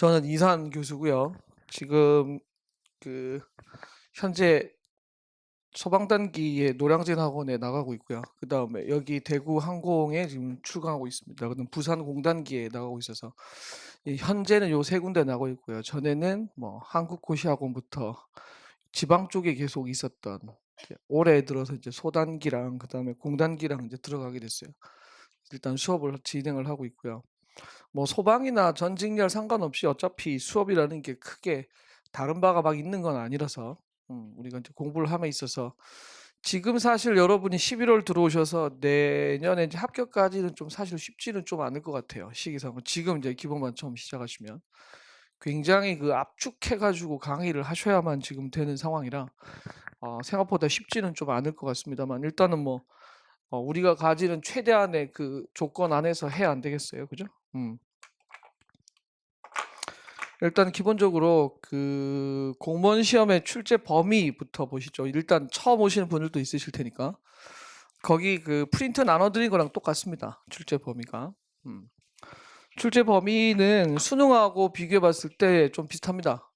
저는 이산 교수고요. 지금 그 현재 소방단기의 노량진 학원에 나가고 있고요. 그다음에 여기 대구 항공에 지금 출강하고 있습니다. 그다음 부산 공단기에 나가고 있어서 현재는 요 세 군데 나가고 있고요. 전에는 뭐 한국고시학원부터 지방 쪽에 계속 있었던 올해 들어서 이제 소단기랑 그다음에 공단기랑 이제 들어가게 됐어요. 일단 수업을 진행을 하고 있고요. 뭐 소방이나 전직렬 상관없이 어차피 수업이라는 게 크게 다른 바가 막 있는 건 아니라서 우리가 이제 공부를 함에 있어서 지금 사실 여러분이 11월 들어오셔서 내년에 이제 합격까지는 좀 사실 쉽지는 좀 않을 것 같아요. 시기상은 지금 이제 기본만 처음 시작하시면 굉장히 그 압축해가지고 강의를 하셔야만 지금 되는 상황이라 생각보다 쉽지는 좀 않을 것 같습니다만 일단은 뭐 우리가 가지는 최대한의 그 조건 안에서 해야 안 되겠어요, 그죠? 일단 기본적으로 그 공무원 시험의 출제 범위부터 보시죠. 일단 처음 오시는 분들도 있으실 테니까 거기 그 프린트 나눠드린 거랑 똑같습니다. 출제 범위가. 출제 범위는 수능하고 비교해 봤을 때 좀 비슷합니다.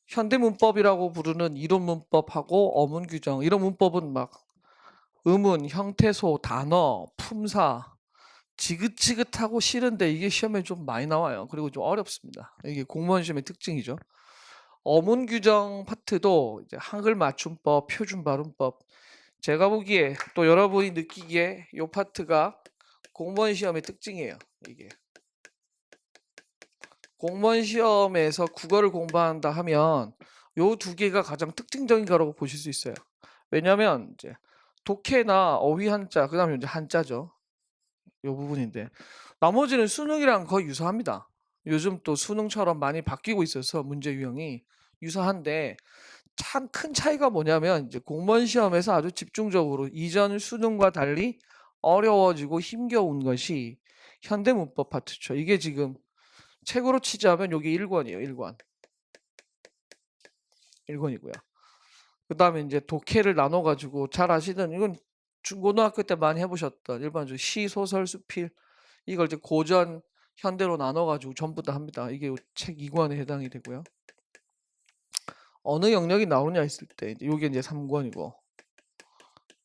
현대문법이라고 부르는 이론문법하고 어문규정, 이런 문법은 막 의문, 형태소, 단어, 품사, 지긋지긋하고 싫은데 이게 시험에 좀 많이 나와요. 그리고 좀 어렵습니다. 이게 공무원 시험의 특징이죠. 어문 규정 파트도 이제 한글 맞춤법, 표준 발음법. 제가 보기에 또 여러분이 느끼기에 이 파트가 공무원 시험의 특징이에요. 이게 공무원 시험에서 국어를 공부한다 하면 요 두 개가 가장 특징적인 거라고 보실 수 있어요. 왜냐하면 이제 독해나 어휘 한자, 그다음에 이제 한자죠. 요 부분인데 나머지는 수능이랑 거의 유사합니다. 요즘 또 수능처럼 많이 바뀌고 있어서 문제 유형이 유사한데 참 큰 차이가 뭐냐면 이제 공무원 시험에서 아주 집중적으로 이전 수능과 달리 어려워지고 힘겨운 것이 현대문법 파트죠. 이게 지금 책으로 치자면 여기 1권이에요. 1권. 1권이고요. 그다음에 이제 독해를 나눠 가지고 잘 아시던 이건 중고등학교 때 많이 해보셨던 일반적으로 시, 소설, 수필 이걸 이제 고전, 현대로 나눠 가지고 전부 다 합니다. 이게 책 2권에 해당이 되고요. 어느 영역이 나오느냐 했을 때 이게 이제 3권이고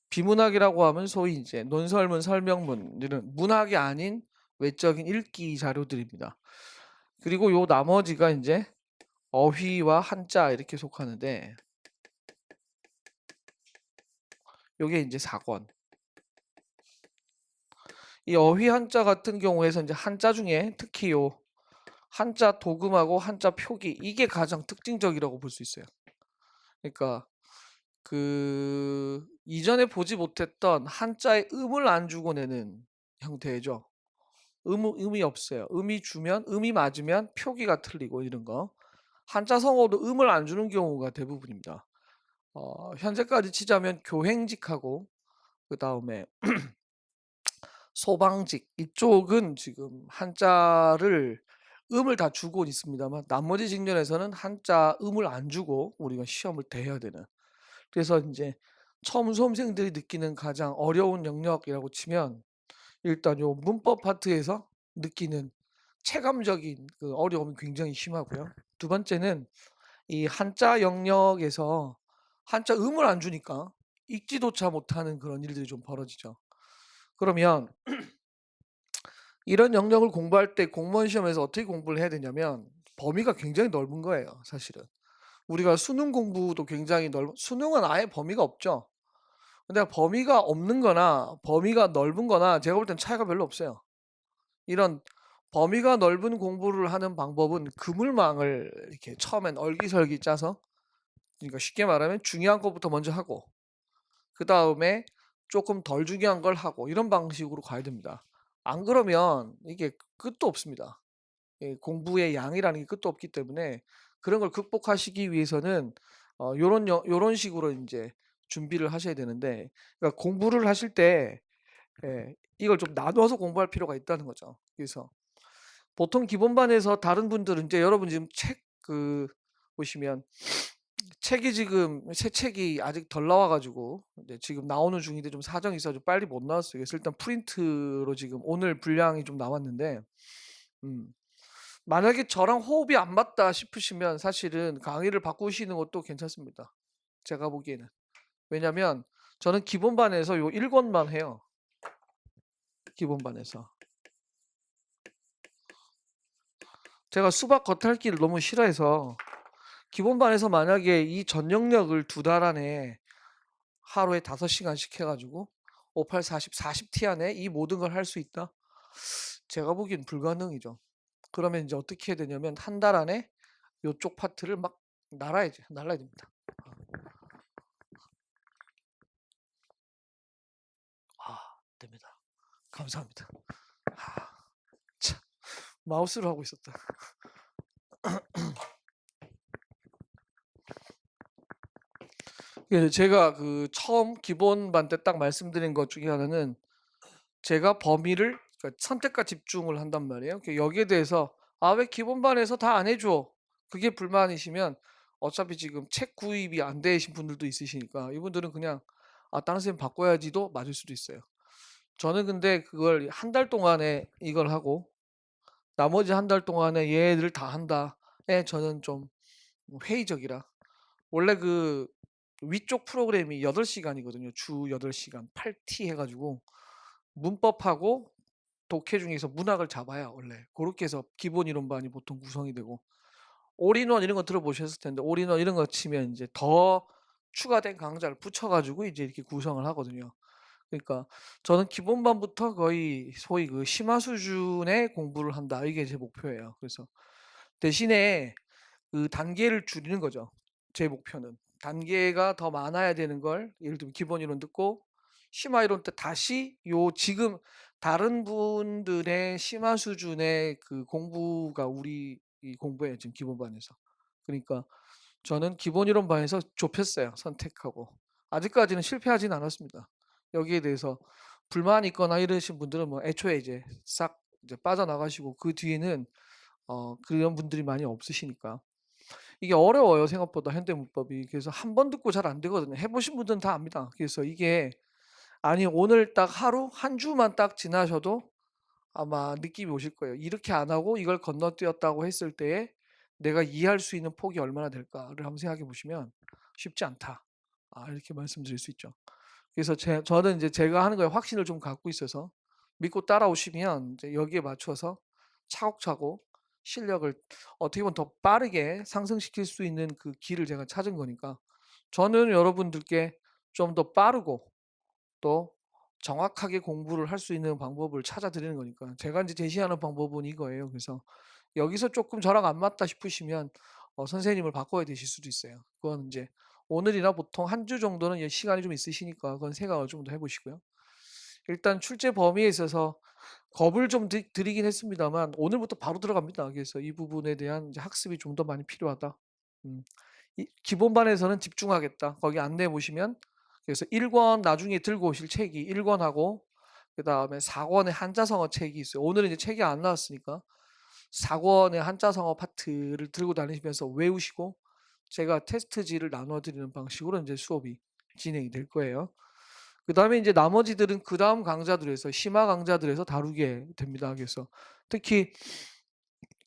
비문학이라고 하면 소위 이제 논설문, 설명문 이런 문학이 아닌 외적인 읽기 자료들입니다. 그리고 요 나머지가 이제 어휘와 한자 이렇게 속하는데 요게 이제 4권. 이 어휘 한자 같은 경우에서 이제 한자 중에 특히 요 한자 도금하고 한자 표기 이게 가장 특징적이라고 볼 수 있어요. 그러니까 그 이전에 보지 못했던 한자에 음을 안 주고 내는 형태죠. 의미 없어요. 의미 주면 의미 맞으면 표기가 틀리고 이런 거. 한자 성어도 음을 안 주는 경우가 대부분입니다. 현재까지 치자면 교행직하고 그 다음에 소방직 이쪽은 지금 한자를 음을 다 주고 있습니다만 나머지 직렬에서는 한자 음을 안 주고 우리가 시험을 대해야 되는. 그래서 이제 처음 수험생들이 느끼는 가장 어려운 영역이라고 치면 일단 요 문법 파트에서 느끼는 체감적인 그 어려움이 굉장히 심하고요. 두 번째는 이 한자 영역에서 한자 음을 안 주니까 읽지조차 못하는 그런 일들이 좀 벌어지죠. 그러면 이런 영역을 공부할 때 공무원 시험에서 어떻게 공부를 해야 되냐면 범위가 굉장히 넓은 거예요, 사실은. 우리가 수능 공부도 굉장히 수능은 아예 범위가 없죠. 근데 범위가 없는 거나 범위가 넓은 거나 제가 볼 땐 차이가 별로 없어요. 이런 범위가 넓은 공부를 하는 방법은 그물망을 이렇게 처음엔 얼기설기 짜서 그러니까 쉽게 말하면 중요한 것부터 먼저 하고 그다음에 조금 덜 중요한 걸 하고 이런 방식으로 가야 됩니다. 안 그러면 이게 끝도 없습니다. 공부의 양이라는 게 끝도 없기 때문에 그런 걸 극복하시기 위해서는 요런 식으로 인제 준비를 하셔야 되는데 그러니까 공부를 하실 때 이걸 좀 나눠서 공부할 필요가 있다는 거죠. 그래서 보통 기본반에서 다른 분들은 인제 여러분 지금 책 그 보시면 책이 지금 새 책이 아직 덜 나와 가지고 이제 지금 나오는 중인데 좀 사정이 있어 가지고 빨리 못 나왔어요. 그래서 일단 프린트로 지금 오늘 분량이 좀 나왔는데 음 만약에 저랑 호흡이 안 맞다 싶으시면 사실은 강의를 바꾸시는 것도 괜찮습니다. 제가 보기에는. 왜냐면 저는 기본반에서 요 1권만 해요. 기본반에서. 제가 수박 겉핥기를 너무 싫어해서 기본반에서 만약에 이 전 영역을 2달 안에 하루에 5시간씩 해가지고 58, 40T 안에 이 모든 걸 할 수 있다? 제가 보기엔 불가능이죠. 그러면 이제 어떻게 해야 되냐면 한 달 안에 요쪽 파트를 막 날아야 됩니다. 됩니다. 감사합니다. 참, 마우스로 하고 있었다. 제가 그 처음 기본반 때 딱 말씀드린 것 중에 하나는 제가 범위를 그러니까 선택과 집중을 한단 말이에요. 여기에 대해서 왜 기본반에서 다 안 해줘? 그게 불만이시면 어차피 지금 책 구입이 안 되신 분들도 있으시니까 이분들은 그냥 다른 선생님 바꿔야지도 맞을 수도 있어요. 저는 근데 그걸 한 달 동안에 이걸 하고 나머지 한 달 동안에 얘를 다 한다에 저는 좀 회의적이라. 원래 그 위쪽 프로그램이 8시간이거든요. 주 8시간 8T 해가지고 문법하고 독해 중에서 문학을 잡아야 원래 그렇게 해서 기본 이론반이 보통 구성이 되고 올인원 이런 거 들어보셨을 텐데 올인원 이런 거 치면 이제 더 추가된 강좌를 붙여가지고 이제 이렇게 구성을 하거든요. 그러니까 저는 기본반부터 거의 소위 그 심화 수준의 공부를 한다. 이게 제 목표예요. 그래서 대신에 그 단계를 줄이는 거죠. 제 목표는. 단계가 더 많아야 되는 걸 예를 들면 기본 이론 듣고 심화 이론 때 다시 요 지금 다른 분들의 심화 수준의 그 공부가 우리 이 공부예요. 지금 기본반에서. 그러니까 저는 기본 이론 반에서 좁혔어요. 선택하고. 아직까지는 실패하진 않았습니다. 여기에 대해서 불만이 있거나 이러신 분들은 뭐 애초에 이제 싹 이제 빠져나가시고 그 뒤에는 그런 분들이 많이 없으시니까. 이게 어려워요. 생각보다 현대문법이. 그래서 한 번 듣고 잘 안 되거든요. 해보신 분들은 다 압니다. 그래서 이게 아니 오늘 딱 하루 한 주만 딱 지나셔도 아마 느낌이 오실 거예요. 이렇게 안 하고 이걸 건너뛰었다고 했을 때에 내가 이해할 수 있는 폭이 얼마나 될까를 한번 생각해 보시면 쉽지 않다. 이렇게 말씀드릴 수 있죠. 그래서 저는 이제 제가 하는 거에 확신을 좀 갖고 있어서 믿고 따라오시면 이제 여기에 맞춰서 차곡차곡 실력을 어떻게 보면 더 빠르게 상승시킬 수 있는 그 길을 제가 찾은 거니까 저는 여러분들께 좀 더 빠르고 또 정확하게 공부를 할 수 있는 방법을 찾아 드리는 거니까 제가 이제 제시하는 방법은 이거예요. 그래서 여기서 조금 저랑 안 맞다 싶으시면 선생님을 바꿔야 되실 수도 있어요. 그건 이제 오늘이나 보통 한 주 정도는 시간이 좀 있으시니까 그건 생각을 좀 더 해보시고요. 일단 출제 범위에 있어서 겁을 좀 드리긴 했습니다만 오늘부터 바로 들어갑니다. 그래서 이 부분에 대한 이제 학습이 좀 더 많이 필요하다. 음. 기본반에서는 집중하겠다. 거기 안내 보시면 그래서 1권 나중에 들고 오실 책이 1권하고 그다음에 4권의 한자성어 책이 있어요. 오늘은 이제 책이 안 나왔으니까 4권의 한자성어 파트를 들고 다니시면서 외우시고 제가 테스트지를 나눠 드리는 방식으로 이제 수업이 진행이 될 거예요. 그다음에 이제 나머지들은 그다음 강좌들에서 심화 강좌들에서 다루게 됩니다. 그래서 특히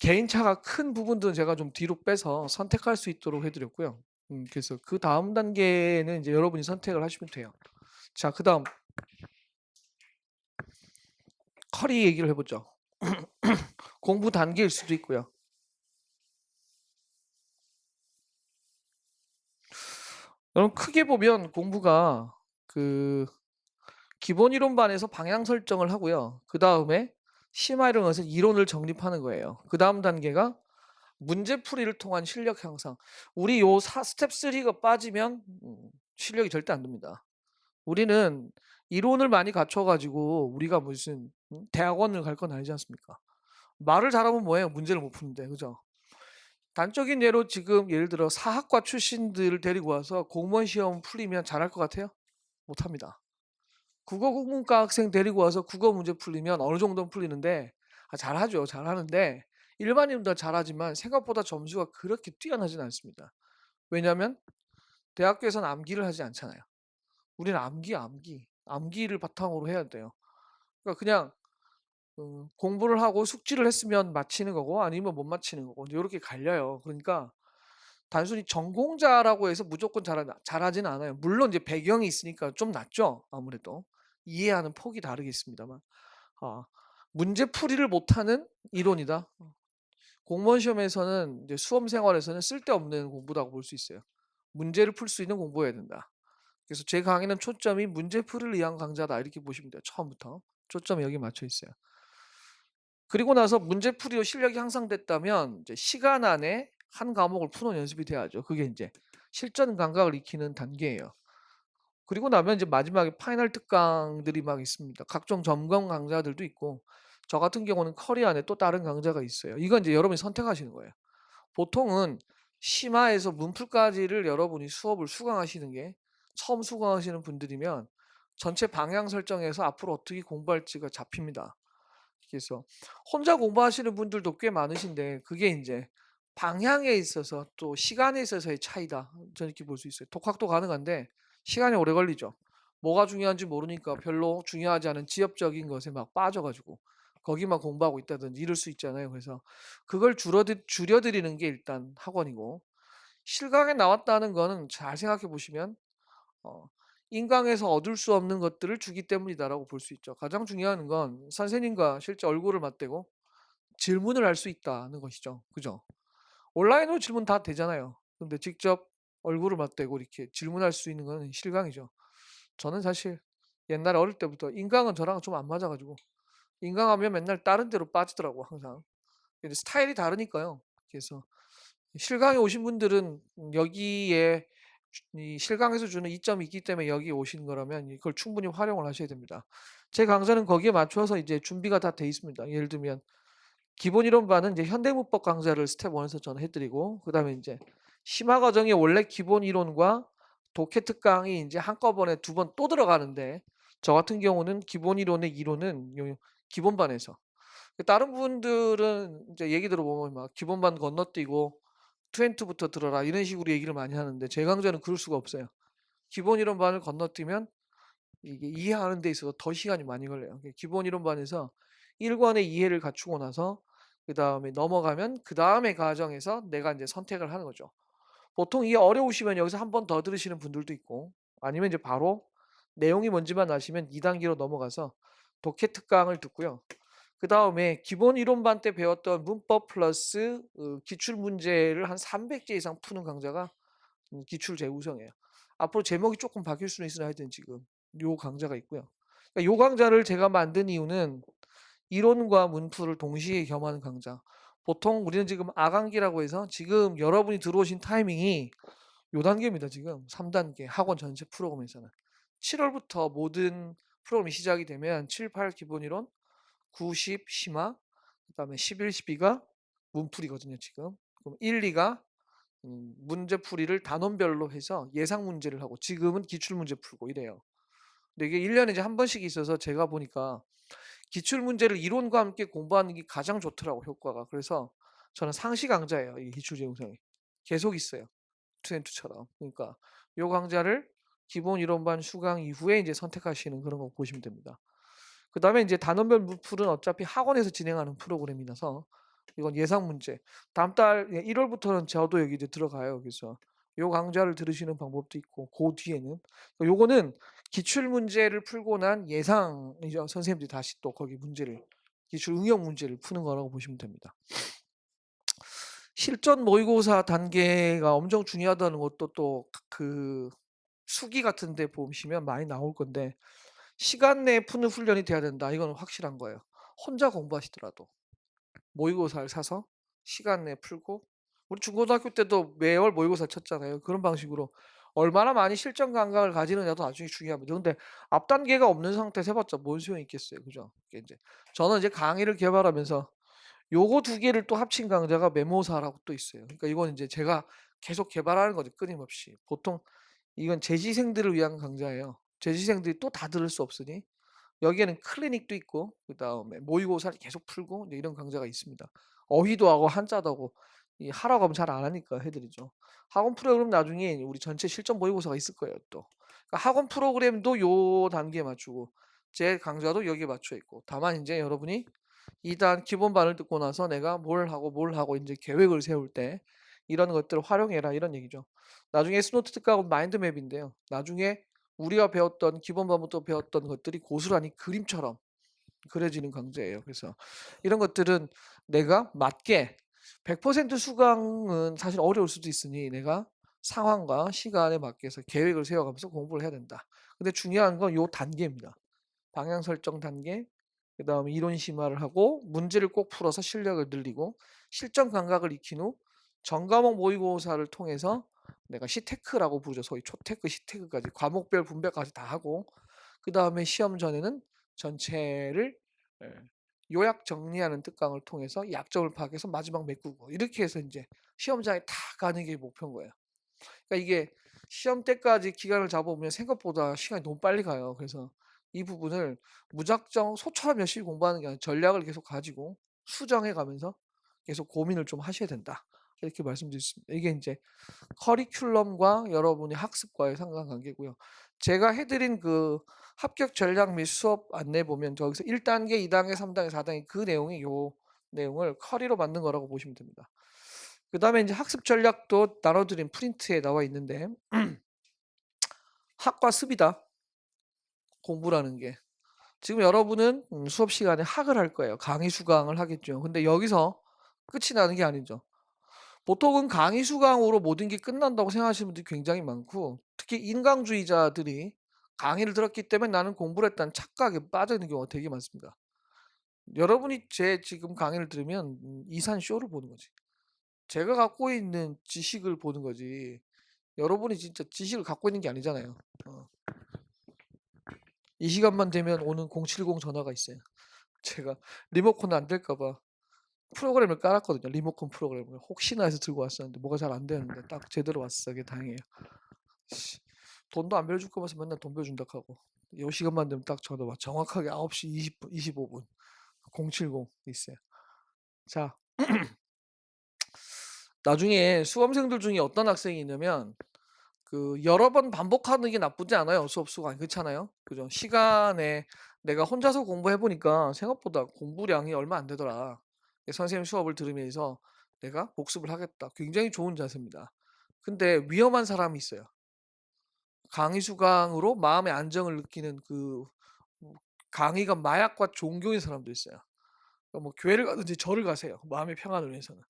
개인차가 큰 부분들은 제가 좀 뒤로 빼서 선택할 수 있도록 해드렸고요. 그래서 그 다음 단계는 이제 여러분이 선택을 하시면 돼요. 자, 그 다음 커리 얘기를 해보죠. 공부 단계일 수도 있고요. 여러분 크게 보면 공부가 그 기본 이론반에서 방향 설정을 하고요. 그 다음에 심화 이론에서 이론을 정립하는 거예요. 그 다음 단계가 문제풀이를 통한 실력 향상. 우리 요 스텝 3가 빠지면 실력이 절대 안 됩니다. 우리는 이론을 많이 갖춰가지고 우리가 무슨 대학원을 갈 건 아니지 않습니까? 말을 잘하면 뭐예요? 문제를 못 푸는데, 그죠? 단적인 예로 지금 예를 들어 사학과 출신들을 데리고 와서 공무원 시험 풀리면 잘할 것 같아요? 못합니다. 국어 국문과 학생 데리고 와서 국어 문제 풀리면 어느 정도는 풀리는데 잘하죠. 잘하는데 일반인보다 잘하지만 생각보다 점수가 그렇게 뛰어나진 않습니다. 왜냐하면 대학교에서는 암기를 하지 않잖아요. 우리는 암기를 바탕으로 해야 돼요. 그러니까 그냥 공부를 하고 숙지를 했으면 마치는 거고 아니면 못 마치는 거고 이제 요렇게 갈려요. 그러니까 단순히 전공자라고 해서 무조건 잘하지는 않아요. 물론 이제 배경이 있으니까 좀 낫죠, 아무래도. 이해하는 폭이 다르겠습니다만. 아 문제풀이를 못하는 이론이다. 공무원 시험에서는 이제 수험 생활에서는 쓸데없는 공부라고 볼 수 있어요. 문제를 풀 수 있는 공부해야 된다. 그래서 제 강의는 초점이 문제풀이를 위한 강좌다 이렇게 보시면 돼요. 처음부터. 초점이 여기에 맞춰 있어요. 그리고 나서 문제풀이로 실력이 향상됐다면 이제 시간 안에 한 과목을 푸는 연습이 돼야죠. 그게 인제 실전 감각을 익히는 단계예요. 그리고 나면 이제 마지막에 파이널 특강들이 막 있습니다. 각종 점검 강좌들도 있고 저 같은 경우는 커리어 안에 또 다른 강좌가 있어요. 이건 이제 여러분이 선택하시는 거예요. 보통은 심화에서 문풀까지를 여러분이 수업을 수강하시는 게 처음 수강하시는 분들이면 전체 방향 설정에서 앞으로 어떻게 공부할지가 잡힙니다. 그래서 혼자 공부하시는 분들도 꽤 많으신데 그게 인제 방향에 있어서 또 시간에 있어서의 차이다. 저는 이렇게 볼 수 있어요. 독학도 가능한데 시간이 오래 걸리죠. 뭐가 중요한지 모르니까 별로 중요하지 않은 지엽적인 것에 막 빠져 가지고 거기만 공부하고 있다든지 이럴 수 있잖아요. 그래서 그걸 줄여 드리는 게 일단 학원이고 실강에 나왔다는 거는 잘 생각해 보시면 어 인강에서 얻을 수 없는 것들을 주기 때문이다라고 볼 수 있죠. 가장 중요한 건 선생님과 실제 얼굴을 맞대고 질문을 할 수 있다는 것이죠. 그죠? 온라인으로 질문 다 되잖아요. 근데 직접 얼굴을 맞대고 이렇게 질문할 수 있는 건 실강이죠. 저는 사실 옛날에 어릴 때부터 인강은 저랑 좀 안 맞아 가지고 인강하면 맨날 다른 데로 빠지더라고 항상. 근데 스타일이 다르니까요. 그래서 실강에 오신 분들은 여기에 이 실강에서 주는 이점이 있기 때문에 여기에 오신 거라면 이걸 충분히 활용을 하셔야 됩니다. 제 강좌는 거기에 맞춰서 이제 준비가 다 돼 있습니다. 예를 들면 기본 이론반은 이제 현대문법 강좌를 스텝 1에서 저는 해 드리고 그다음에 인제 심화 과정에 원래 기본 이론과 독해 특강이 인제 한꺼번에 2번 또 들어가는데 저 같은 경우는 기본 이론의 이론은 요 기본반에서 다른 분들은 이제 얘기 들어보면 막 "기본반 건너뛰고 투&투부터 들어라." 이런 식으로 얘기를 많이 하는데 제 강좌는 그럴 수가 없어요. 기본 이론반을 건너뛰면 이게 이해하는 데 있어서 더 시간이 많이 걸려요. 기본 이론반에서 1권의 이해를 갖추고 나서 그다음에 넘어가면 그다음의 과정에서 내가 인제 선택을 하는 거죠. 보통 이게 어려우시면 여기서 한 번 더 들으시는 분들도 있고 아니면 이제 바로 내용이 뭔지만 아시면 2 단계로 넘어가서 독해 특강을 듣고요. 그다음에 기본 이론반 때 배웠던 문법 플러스 기출 문제를 한 300제 이상 푸는 강좌가 기출 재구성이에요. 앞으로 제목이 쪼끔 바뀔 수는 있으나 하여튼 지금 요 강좌가 있고요. 그러니까 요 강좌를 제가 만든 이유는 이론과 문풀을 동시에 겸하는 강좌. 보통 우리는 지금 아강기라고 해서 지금 여러분이 들어오신 타이밍이 요 단계입니다 지금. 3 단계 학원 전체 프로그램에서는. 7 월부터 모든 프로그램이 시작이 되면 7, 8 기본 이론, 9, 10 심화, 그다음에 11, 12가 문풀이거든요 지금. 그럼 1, 2가 문제풀이를 단원별로 해서 예상 문제를 하고 지금은 기출 문제 풀고 이래요. 근데 이게 1 년에 이제 한 번씩 있어서 제가 보니까 기출 문제를 이론과 함께 공부하는 게 가장 좋더라고 효과가. 그래서 저는 상시 강좌예요 이 기출 재구성이. 계속 있어요. 투앤투처럼. 그러니까 요 강좌를 기본 이론반 수강 이후에 인제 선택하시는 그런 거 보시면 됩니다. 그다음에 인제 단원별 문풀은 어차피 학원에서 진행하는 프로그램이라서 이건 예상 문제. 다음 달 1 월부터는 저도 여기 이제 들어가요. 그래서 요 강좌를 들으시는 방법도 있고 고 뒤에는 요거는 기출 문제를 풀고 난 예상이죠. 선생님들이 다시 또 거기 문제를 기출 응용 문제를 푸는 거라고 보시면 됩니다. 실전 모의고사 단계가 엄청 중요하다는 것도 또 그 수기 같은 데 보시면 많이 나올 건데 시간 내에 푸는 훈련이 돼야 된다. 이거는 확실한 거예요. 혼자 공부하시더라도. 모의고사를 사서 시간 내에 풀고 우리 중고등학교 때도 매월 모의고사 쳤잖아요. 그런 방식으로 얼마나 많이 실전 감각을 가지느냐도 나중에 중요합니다. 근데 앞 단계가 없는 상태에서 해 봤자 뭔 소용이 있겠어요. 그죠? 이게 인제 저는 이제 강의를 개발하면서 요거 2 개를 또 합친 강좌가 메모사라고 또 있어요. 그러니까 이건 인제 제가 계속 개발하는 거죠, 끊임없이. 보통 이건 재시생들을 위한 강좌예요. 재시생들이 또 다 들을 수 없으니 여기에는 클리닉도 있고 그다음에 모의고사를 계속 풀고 이제 이런 강좌가 있습니다. 어휘도 하고 한자도 하고 이 하라고 하면 잘 안 하니까 해 드리죠. 학원 프로그램 나중에 우리 전체 실전 모의고사가 있을 거예요 또. 그러니까 학원 프로그램도 요 단계에 맞추고 제 강좌도 여기에 맞춰 있고 다만 인제 여러분이 2단 기본반을 듣고 나서 내가 뭘 하고 인제 계획을 세울 때 이런 것들을 활용해라 이런 얘기죠. 나중에 스노트 특강은 마인드맵인데요. 나중에 우리가 배웠던 기본반부터 배웠던 것들이 고스란히 그림처럼 그려지는 강좌예요. 그래서 이런 것들은 내가 맞게 100% 수강은 사실 어려울 수도 있으니 내가 상황과 시간에 맞게 해서 계획을 세워가면서 공부를 해야 된다. 근데 중요한 건 요 단계입니다. 방향 설정 단계, 그다음에 이론 심화를 하고 문제를 꼭 풀어서 실력을 늘리고 실전 감각을 익힌 후 전과목 모의고사를 통해서 내가 시테크라고 부르죠. 소위 초테크, 시테크까지 과목별 분배까지 다 하고 그다음에 시험 전에는 전체를 예, 요약 정리하는 특강을 통해서 약점을 파악해서 마지막 메꾸고 이렇게 해서 이제 시험장에 다 가는 게 목표인 거예요. 그러니까 이게 시험 때까지 기간을 잡아보면 생각보다 시간이 너무 빨리 가요. 그래서 이 부분을 무작정 소처럼 열심히 공부하는 게 아니라 전략을 계속 가지고 수정해 가면서 계속 고민을 좀 하셔야 된다. 이렇게 말씀드릴 수 있습니다. 이게 이제 커리큘럼과 여러분의 학습과의 상관관계고요. 제가 해드린 그 합격 전략 및 수업 안내 보면 저기서 1단계, 2단계, 3단계, 4단계 그 내용이 요 내용을 커리로 만든 거라고 보시면 됩니다. 그다음에 이제 학습 전략도 나눠드린 프린트에 나와 있는데 학과 습이다. 공부라는 게. 지금 여러분은 수업 시간에 학을 할 거예요. 강의 수강을 하겠죠. 근데 여기서 끝이 나는 게 아니죠. 보통은 강의 수강으로 모든 게 끝난다고 생각하시는 분들이 굉장히 많고 특히 인강주의자들이 강의를 들었기 때문에 나는 공부를 했다는 착각에 빠져 있는 경우가 되게 많습니다. 여러분이 제 지금 강의를 들으면 이산 쇼를 보는 거지. 제가 갖고 있는 지식을 보는 거지. 여러분이 진짜 지식을 갖고 있는 게 아니잖아요. 이 시간만 되면 오는 070 전화가 있어요. 제가 리모컨 안 될까 봐 프로그램을 깔았거든요. 리모컨 프로그램을. 혹시나 해서 들고 왔었는데 뭐가 잘 안 되는데 딱 제대로 왔어. 그게 다행이에요. 씨, 돈도 안 빌려줄 거면서 맨날 돈 빌려준다 하고 요 시간만 되면 딱 전화 와. 정확하게 9시 20분, 25분 070 있어요. 자, 나중에 수험생들 중에 어떤 학생이 있냐면 그 여러 번 반복하는 게 나쁘지 않아요. 수업 수강 그렇잖아요. 그죠? 시간에 내가 혼자서 공부해 보니까 생각보다 공부량이 얼마 안 되더라. 선생님 수업을 들으면서 내가 복습을 하겠다. 굉장히 좋은 자세입니다. 근데 위험한 사람이 있어요. 강의 수강으로 마음의 안정을 느끼는 그 강의가 마약과 종교인 사람도 있어요. 그러니까 뭐 교회를 가든지 절을 가세요. 마음의 평안을 위해서는.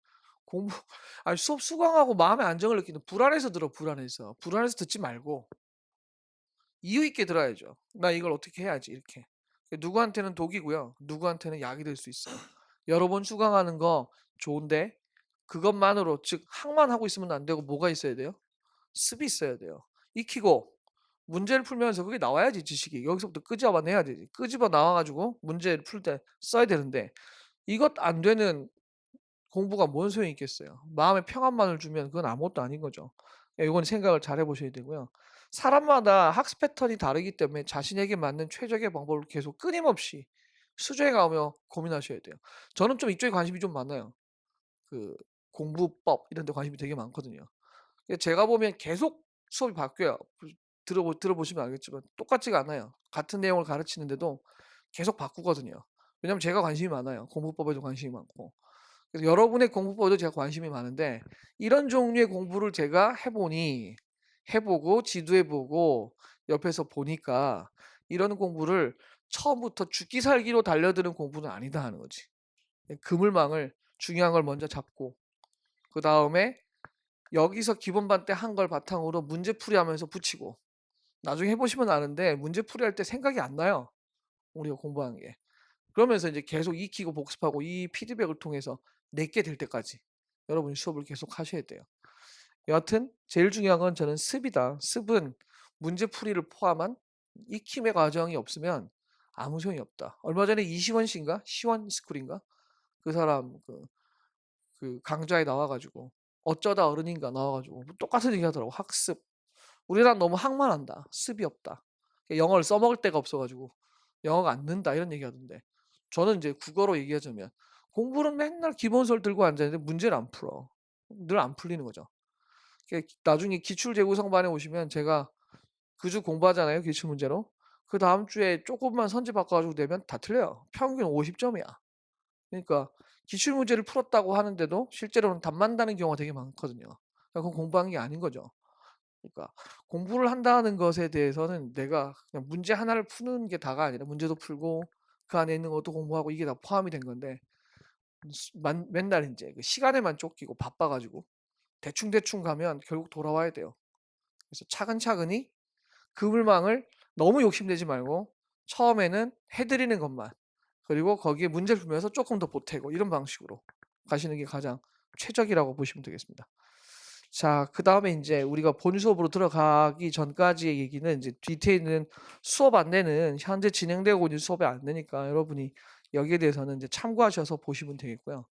공부 아니 수업 수강하고 마음의 안정을 느끼는 불안해서 들어 불안해서. 불안해서 듣지 말고 이유 있게 들어야죠. '나 이걸 어떻게 해야지.' 이렇게. 누구한테는 독이고요. 누구한테는 약이 될 수 있어요. 여러 번 수강하는 거 좋은데 그것만으로 즉 학만 하고 있으면 안 되고 뭐가 있어야 돼요? 습이 있어야 돼요. 익히고 문제를 풀면서 그게 나와야지 지식이. 여기서부터 끄집어 내야 되지. 끄집어 나와 가지고 문제를 풀 때 써야 되는데 이것 안 되는 공부가 뭔 소용이 있겠어요. 마음의 평안만을 주면 그건 아무것도 아닌 거죠. 예 요건 생각을 잘 해 보셔야 되고요. 사람마다 학습 패턴이 다르기 때문에 자신에게 맞는 최적의 방법을 계속 끊임없이 수정해 가며 고민하셔야 돼요. 저는 좀 이쪽에 관심이 좀 많아요. 그 공부법 이런 데 관심이 되게 많거든요. 제가 보면 계속 수업이 바뀌어요. 들어보시면 알겠지만 똑같지가 않아요. 같은 내용을 가르치는데도 계속 바꾸거든요. 왜냐면 제가 관심이 많아요. 공부법에도 관심이 많고. 그래서 여러분의 공부법에도 제가 관심이 많은데 이런 종류의 공부를 제가 해 보고 지도해 보고 옆에서 보니까 이런 공부를 처음부터 죽기 살기로 달려드는 공부는 아니다 하는 거지. 그물망을 중요한 걸 먼저 잡고 그다음에 여기서 기본반 때 한 걸 바탕으로 문제풀이 하면서 붙이고 나중에 해 보시면 아는데 문제풀이 할 때 생각이 안 나요, 우리가 공부하는 게. 그러면서 이제 계속 익히고 복습하고 이 피드백을 통해서 내게 될 때까지 여러분이 수업을 계속 하셔야 돼요. 여하튼 제일 중요한 건 저는 습이다. 습은 문제풀이를 포함한 익힘의 과정이 없으면 아무 소용이 없다. 얼마 전에 이시원 씨인가? 시원 스쿨인가? 그 사람 그 강좌에 나와 가지고 어쩌다 어른인가 나와 가지고 똑같은 얘기 하더라고. 학습. 우리나라는 너무 학만 한다. 습이 없다. 영어를 써먹을 데가 없어 가지고 영어가 안 는다 이런 얘기하던데 저는 이제 국어로 얘기하자면 공부는 맨날 기본서를 들고 앉아 있는데 문제를 안 풀어. 늘 안 풀리는 거죠. 나중에 기출 재구성반에 오시면 제가 그 주 공부하잖아요, 기출 문제로. 그다음 주에 쪼끔만 선지 바꿔 가지고 내면 다 틀려요. 평균 50점이야. 그러니까 기출 문제를 풀었다고 하는데도 실제로는 답 만다는 경우가 되게 많거든요. 그러니까 그건 공부한 게 아닌 거죠. 그러니까 공부를 한다는 것에 대해서는 내가 그냥 문제 하나를 푸는 게 다가 아니라 문제도 풀고 그 안에 있는 것도 공부하고 이게 다 포함이 된 건데 맨날 인제 그 시간에만 쫓기고 바빠 가지고 대충대충 가면 결국 돌아와야 돼요. 그래서 차근차근히 그물망을 너무 욕심내지 말고 처음에는 해 드리는 것만, 그리고 거기에 문제를 풀면서 쪼끔 더 보태고 이런 방식으로 가시는 게 가장 최적이라고 보시면 되겠습니다. 자, 그다음에 인제 우리가 본 수업으로 들어가기 전까지의 얘기는 인제 뒤에 있는 수업 안내는 현재 진행되고 있는 수업의 안내니까 여러분이 여기에 대해서는 인제 참고하셔서 보시면 되겠고요.